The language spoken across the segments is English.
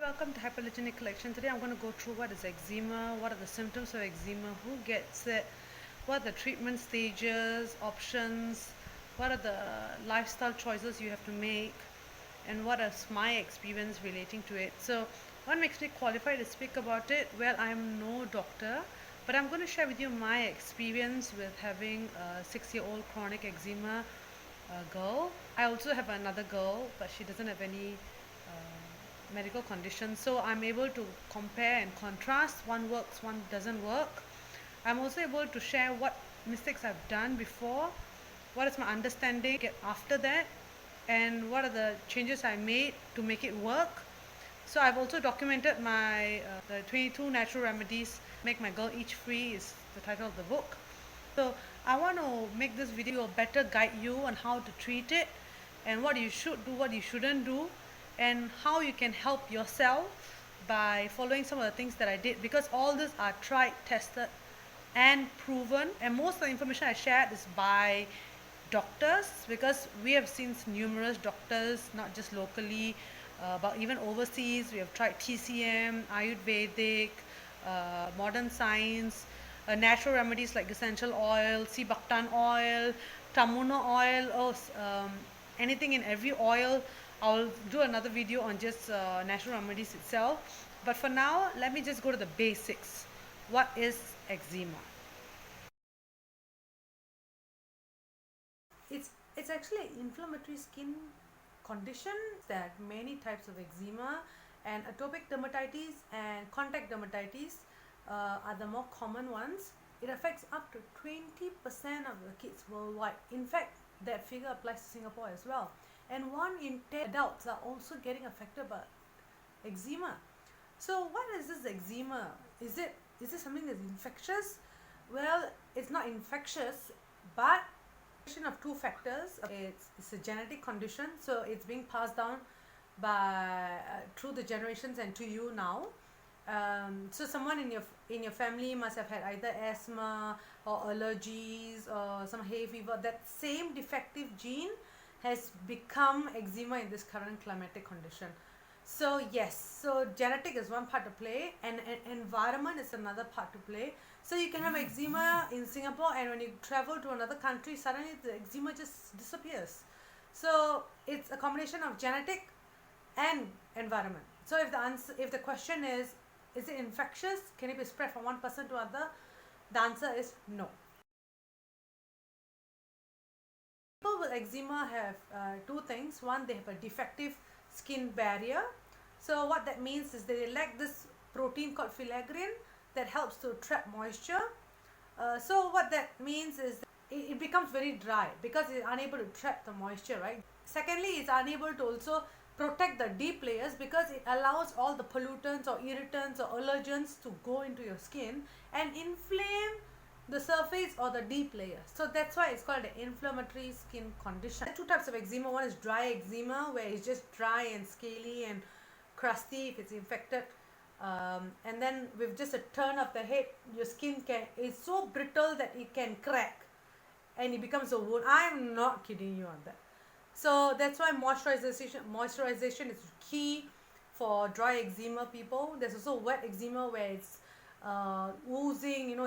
Welcome to Hyperallergenic Collection. Today I'm going to go through what is eczema, what are the symptoms of eczema, who gets it, what are the treatment stages, options, what are the lifestyle choices you have to make, and what is my experience relating to it. So what makes me qualified to speak about it? Well, I'm no doctor, but I'm going to share with you my experience with having a 6-year-old chronic eczema girl. I also have another girl, but she doesn't have any medical conditions, so I'm able to compare and contrast. One works, one doesn't work. I'm also able to share what mistakes I've done before, what is my understanding after that, and what are the changes I made to make it work. So I've also documented my the 22 natural remedies make my girl itch free is the title of the book. So I want to make this video better guide you on how to treat it and what you should do, what you shouldn't do, and how you can help yourself by following some of the things that I did, because all these are tried, tested and proven, and most of the information I shared is by doctors, because we have seen numerous doctors, not just locally but even overseas. We have tried TCM, Ayurvedic, modern science, natural remedies like essential oil, sea buckthorn oil, tamuna oil, anything in every oil. I'll do another video on just natural remedies itself. But for now, let me just go to the basics. What is eczema? It's actually an inflammatory skin condition. There are many types of eczema, and atopic dermatitis and contact dermatitis are the more common ones. It affects up to 20% of the kids worldwide. In fact, that figure applies to Singapore as well. And 1 in 10 adults are also getting affected by eczema. So what is this eczema? Is it something that's infectious? Well, it's not infectious, but of 2 factors. It's a genetic condition, so it's being passed down by through the generations and to you now. So someone in your family must have had either asthma or allergies or some hay fever. That same defective gene has become eczema in this current climatic condition. So yes, so genetic is one part to play, and environment is another part to play. So you can have eczema in Singapore, and when you travel to another country, suddenly the eczema just disappears. So it's a combination of genetic and environment. So if the question is it infectious? Can it be spread from one person to another? The answer is no. People with eczema have 2 things. One, they have a defective skin barrier. So what that means is they lack this protein called filaggrin that helps to trap moisture. So what that means is that it becomes very dry because it's unable to trap the moisture, right? Secondly, it's unable to also protect the deep layers because it allows all the pollutants or irritants or allergens to go into your skin and inflame the surface or the deep layers. So that's why it's called an inflammatory skin condition. There are 2 types of eczema. One is dry eczema, where it's just dry and scaly and crusty if it's infected, and then with just a turn of the head, your skin is so brittle that it can crack and it becomes a wound. I'm not kidding you on that. So that's why moisturization is key for dry eczema people. There's also wet eczema where it's oozing,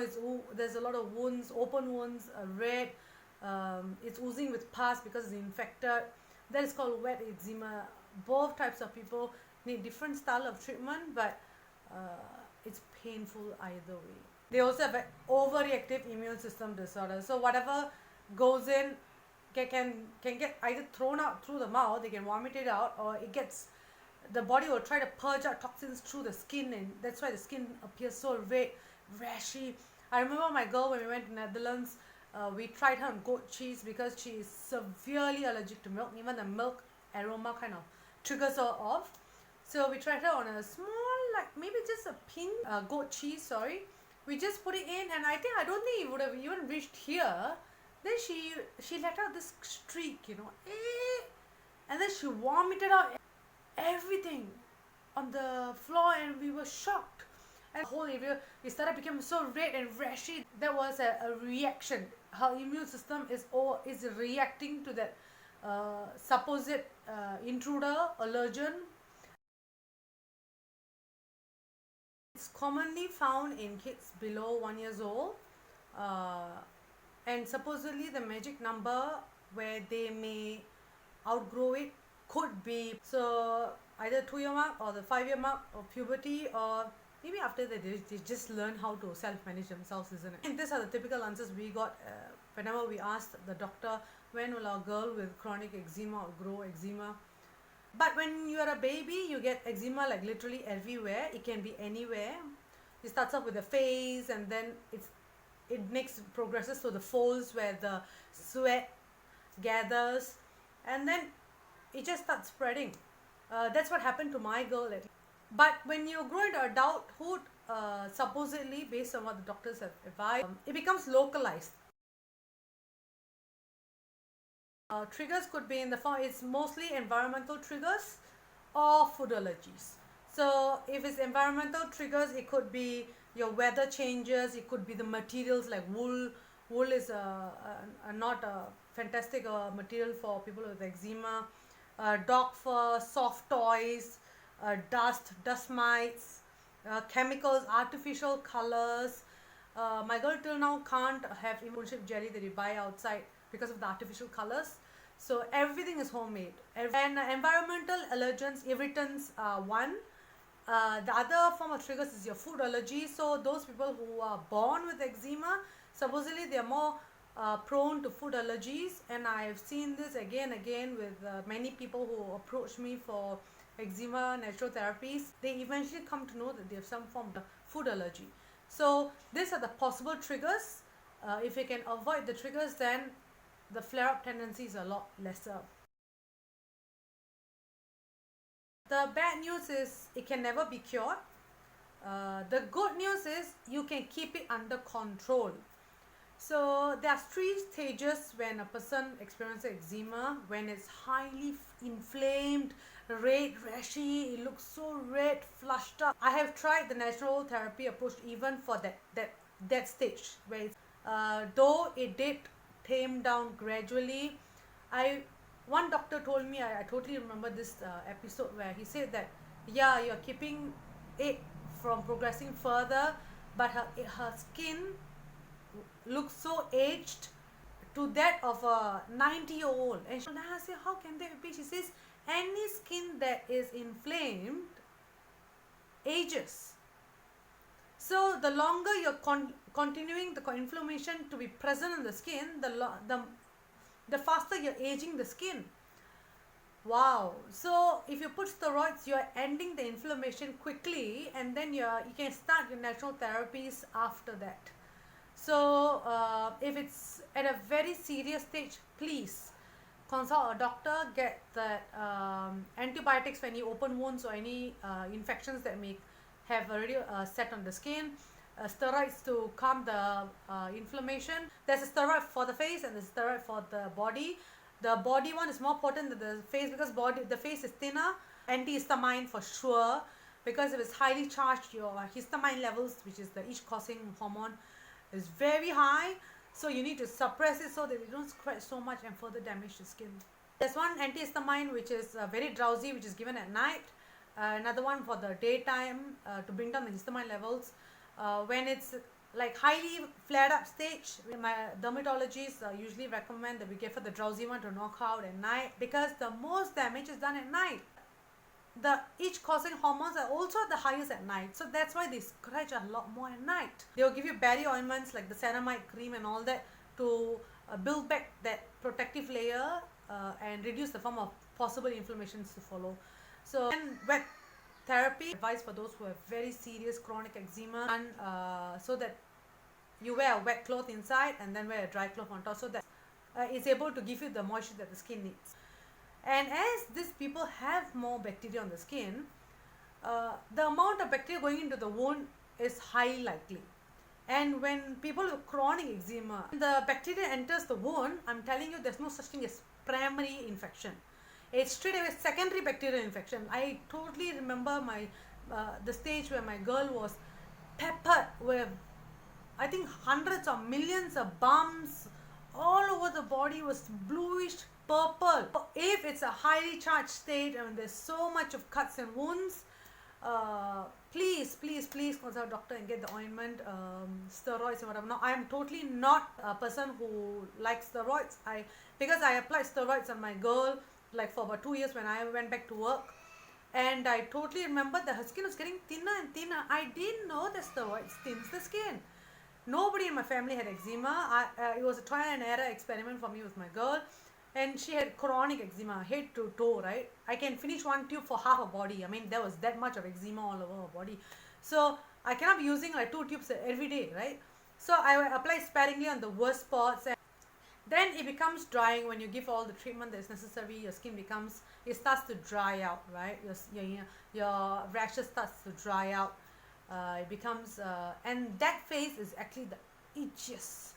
there's a lot of wounds, open wounds, red, it's oozing with pus because it's infected. That is called wet eczema. Both types of people need different style of treatment, but it's painful either way. They also have an overreactive immune system disorder. So whatever goes in can get either thrown out through the mouth, they can vomit it out, or the body will try to purge out toxins through the skin, and that's why the skin appears so red, rashy. I remember my girl, when we went to Netherlands, we tried her on goat cheese because she is severely allergic to milk. Even the milk aroma kind of triggers her off. So we tried her on a small, like maybe just a pink goat cheese, sorry. We just put it in, and I don't think it would have even reached here. Then she let out this streak, and then she vomited out everything on the floor, and we were shocked. And the whole area, it started becoming so red and rashy. That was a reaction. Her immune system is reacting to that supposed intruder, allergen. It's commonly found in kids below 1 years old, and supposedly the magic number where they may outgrow it could be so either 2-year mark or the 5-year mark of puberty, or maybe after that they just learn how to self-manage themselves, isn't it? And these are the typical answers we got whenever we asked the doctor, when will our girl with chronic eczema outgrow eczema? But when you are a baby, you get eczema like literally everywhere. It can be anywhere. It starts off with the face, and then it next progresses to the folds where the sweat gathers, and then it just starts spreading. That's what happened to my girl. But when you grow into adulthood, supposedly based on what the doctors have advised, it becomes localized. Triggers could be in the form, it's mostly environmental triggers or food allergies. So if it's environmental triggers, it could be your weather changes, it could be the materials like wool. Wool is not a fantastic material for people with eczema. Dog fur, soft toys, dust mites, chemicals, artificial colors. My girl till now can't have immunship jelly that you buy outside because of the artificial colors. So everything is homemade. And environmental allergens, irritants are one. The other form of triggers is your food allergy. So those people who are born with eczema, supposedly they are more prone to food allergies, and I have seen this again with many people who approach me for eczema natural therapies. They eventually come to know that they have some form of food allergy. So these are the possible triggers. If you can avoid the triggers, then the flare-up tendency is a lot lesser. The bad news is it can never be cured. The good news is you can keep it under control. So there are 3 stages when a person experiences eczema. When it's highly inflamed, red, rashy, it looks so red, flushed up. I have tried the natural therapy approach even for that stage where it's, though it did tame down gradually. One doctor told me, I totally remember this episode where he said that, yeah, you're keeping it from progressing further, but her skin looks so aged to that of a 90-year-old. And I say, how can that be? She says, any skin that is inflamed ages. So the longer you're continuing the inflammation to be present in the skin, the faster you're aging the skin. Wow. So if you put steroids, you're ending the inflammation quickly, and then you can start your natural therapies after that. So if it's at a very serious stage, please consult a doctor, get that antibiotics for any open wounds or any infections that may have already set on the skin, steroids to calm the inflammation. There's a steroid for the face and there's a steroid for the body. The body one is more potent than the face because the face is thinner. Antihistamine for sure, because if it's highly charged, your histamine levels, which is the itch-causing hormone, is very high. So you need to suppress it so that you don't scratch so much and further damage the skin. There's one antihistamine which is very drowsy, which is given at night. Another one for the daytime to bring down the histamine levels. When it's like highly flared up stage, my dermatologists usually recommend that we give her the drowsy one to knock out at night, because the most damage is done at night. The itch-causing hormones are also the highest at night, so that's why they scratch a lot more at night. They will give you barrier ointments like the ceramide cream and all that to build back that protective layer and reduce the form of possible inflammations to follow. So, and wet therapy advice for those who have very serious chronic eczema, and so that you wear a wet cloth inside and then wear a dry cloth on top, so that it's able to give you the moisture that the skin needs. And as these people have more bacteria on the skin, the amount of bacteria going into the wound is highly likely. And when people with chronic eczema, the bacteria enters the wound, I'm telling you, there's no such thing as primary infection. It's straight away secondary bacterial infection. I totally remember the stage where my girl was peppered with, I think, hundreds or millions of bumps all over the body, was bluish purple. If it's a highly charged state and there's so much of cuts and wounds, please please consult doctor and get the ointment, steroids and whatever. No, I am totally not a person who likes steroids. Because I applied steroids on my girl like for about 2 years when I went back to work, and I totally remember that her skin was getting thinner and thinner. I didn't know that steroids thins the skin. Nobody in my family had eczema. It was a trial and error experiment for me with my girl, and she had chronic eczema, head to toe, right? I can finish one tube for half her body. I mean, there was that much of eczema all over her body. So I cannot be using like 2 tubes every day, right? So I apply sparingly on the worst spots, and then it becomes drying when you give all the treatment that is necessary. Your skin it starts to dry out, right? Your rashes starts to dry out. It becomes, and that phase is actually the itchiest.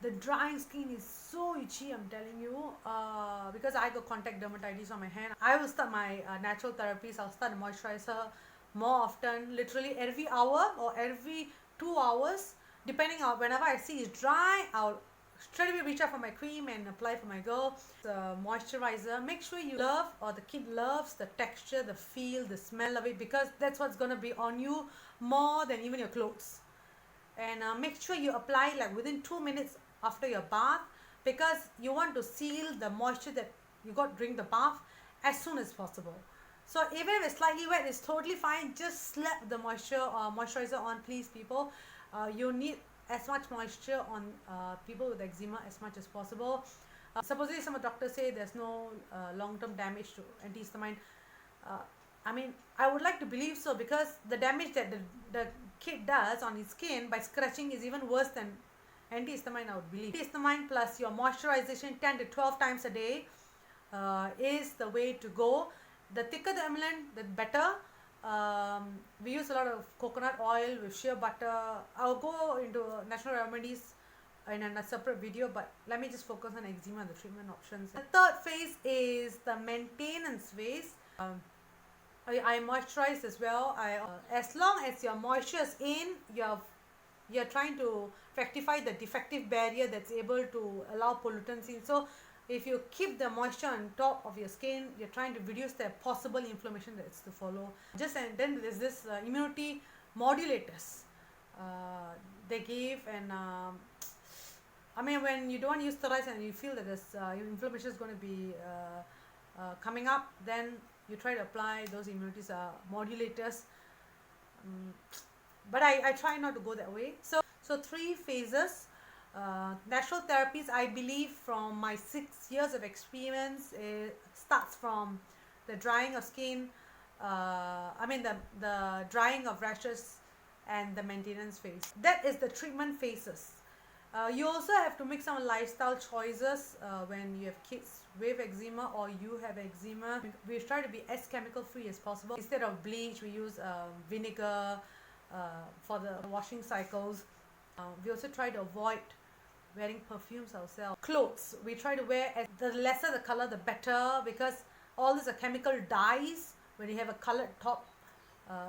The drying skin is so itchy, I'm telling you, because I got contact dermatitis on my hand. I will start my natural therapies. I'll start a moisturizer more often, literally every hour or every 2 hours, depending on whenever I see it's dry, I'll straight away reach out for my cream and apply for my girl. The moisturizer, make sure you love, or the kid loves, the texture, the feel, the smell of it, because that's what's going to be on you more than even your clothes. And make sure you apply like within 2 minutes after your bath, because you want to seal the moisture that you got during the bath as soon as possible. So even if it's slightly wet, it's totally fine. Just slap the moisturizer on, please, people. You need as much moisture on people with eczema as much as possible. Supposedly some doctors say there's no long-term damage to antihistamine. I mean, I would like to believe so, because the damage that the kid does on his skin by scratching is even worse than antihistamine, I would believe. Antihistamine plus your moisturization 10 to 12 times a day is the way to go. The thicker the emulsion, the better. We use a lot of coconut oil with shea butter. I'll go into natural remedies in a separate video, but let me just focus on eczema and the treatment options. The third phase is the maintenance phase. I moisturize as well. As long as your moisture is in, you're trying to rectify the defective barrier that's able to allow pollutants in. So if you keep the moisture on top of your skin, you're trying to reduce the possible inflammation that's to follow. And then there's this immunity modulators they give, and I mean, when you don't use steroids and you feel that this inflammation is going to be coming up, then you try to apply those immunities modulators. But I try not to go that way. So 3 phases. Natural therapies, I believe, from my 6 years of experience, it starts from the drying of skin, the drying of rashes, and the maintenance phase. That is the treatment phases. You also have to make some lifestyle choices when you have kids with eczema or you have eczema. We try to be as chemical free as possible. Instead of bleach, we use vinegar for the washing cycles. We also try to avoid wearing perfumes ourselves. Clothes, we try to wear, the lesser the color the better, because all these are chemical dyes when you have a colored top.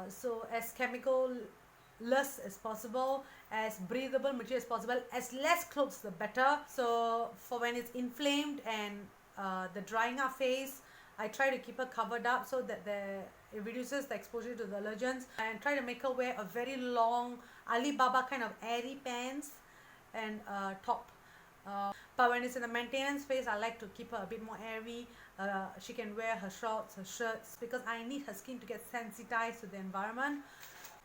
So as chemical-less as possible, as breathable material as possible, as less clothes the better. So for when it's inflamed and the drying up phase, I try to keep her covered up so that it reduces the exposure to the allergens, and try to make her wear a very long Alibaba kind of airy pants and top. But when it's in the maintenance phase, I like to keep her a bit more airy. She can wear her shorts, her shirts, because I need her skin to get sensitized to the environment.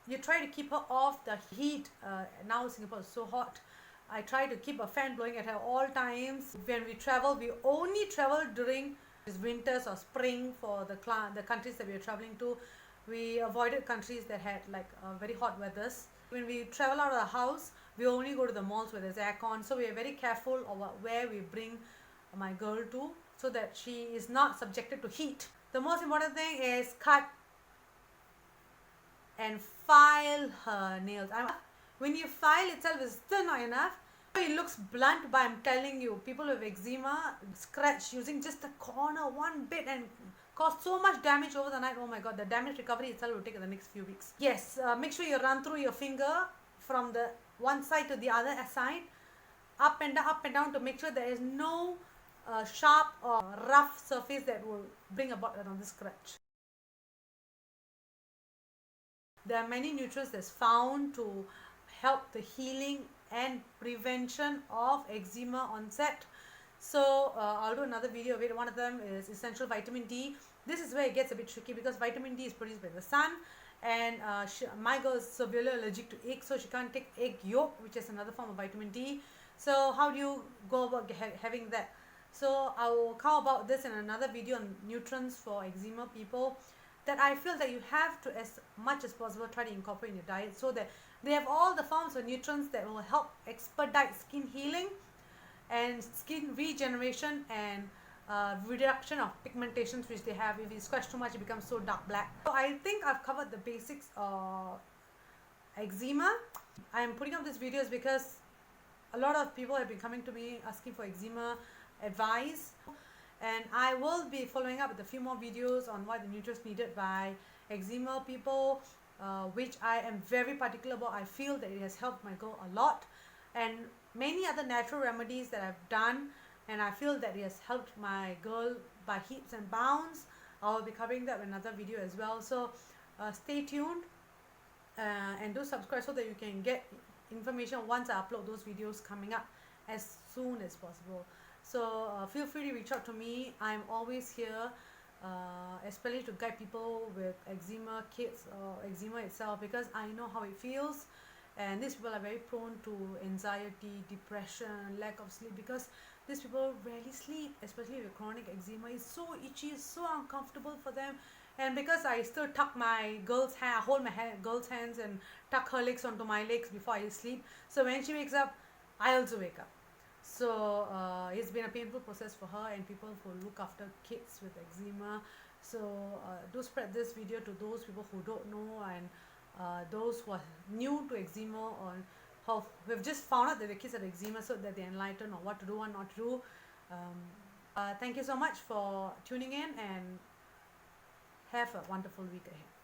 You try to keep her off the heat. Now Singapore is so hot. I try to keep a fan blowing at her all times. When we travel, we only travel during winters or spring for the countries that we are traveling to. We avoided countries that had like very hot weathers. When we travel out of the house, we only go to the malls where there's aircon. So we are very careful of where we bring my girl to, so that she is not subjected to heat. The most important thing is cut and file her nails. When you file itself is still not enough. It looks blunt, but I'm telling you, people with eczema scratch using just the corner, one bit, and cause so much damage over the night. Oh my god, the damage recovery itself will take the next few weeks. Yes, make sure you run through your finger from the one side to the other side, up and down, to make sure there is no sharp or rough surface that will bring about another scratch. there are many nutrients that's found to help the healing and prevention of eczema onset. So I'll do another video of it. One of them is essential vitamin D. This is where it gets a bit tricky because vitamin D is produced by the sun, and my girl is severely allergic to egg, so she can't take egg yolk, which is another form of vitamin D. So how do you go about having that? So I will cover about this in another video on nutrients for eczema people, that I feel that you have to, as much as possible, try to incorporate in your diet, so that they have all the forms of nutrients that will help expedite skin healing and skin regeneration and reduction of pigmentations which they have. If you scratch too much, it becomes so dark black. So I think I've covered the basics of eczema. I am putting up these videos because a lot of people have been coming to me asking for eczema advice, and I will be following up with a few more videos on what the nutrients needed by eczema people, which I am very particular about. I feel that it has helped my girl a lot, and many other natural remedies that I've done, and I feel that it has helped my girl by heaps and bounds. I will be covering that in another video as well. So stay tuned and do subscribe so that you can get information once I upload those videos coming up as soon as possible. So feel free to reach out to me. I'm always here, especially to guide people with eczema, kids or eczema itself, because I know how it feels. And these people are very prone to anxiety, depression, lack of sleep, because these people rarely sleep, especially with chronic eczema. It's so itchy, it's so uncomfortable for them. And because I still tuck my girl's hand, I hold my girl's hands and tuck her legs onto my legs before I sleep. So when she wakes up, I also wake up. So it's been a painful process for her and people who look after kids with eczema. So do spread this video to those people who don't know, and those who are new to eczema or who have just found out that their kids have eczema, so that they're enlightened on what to do and not to do. Thank you so much for tuning in, and have a wonderful week ahead.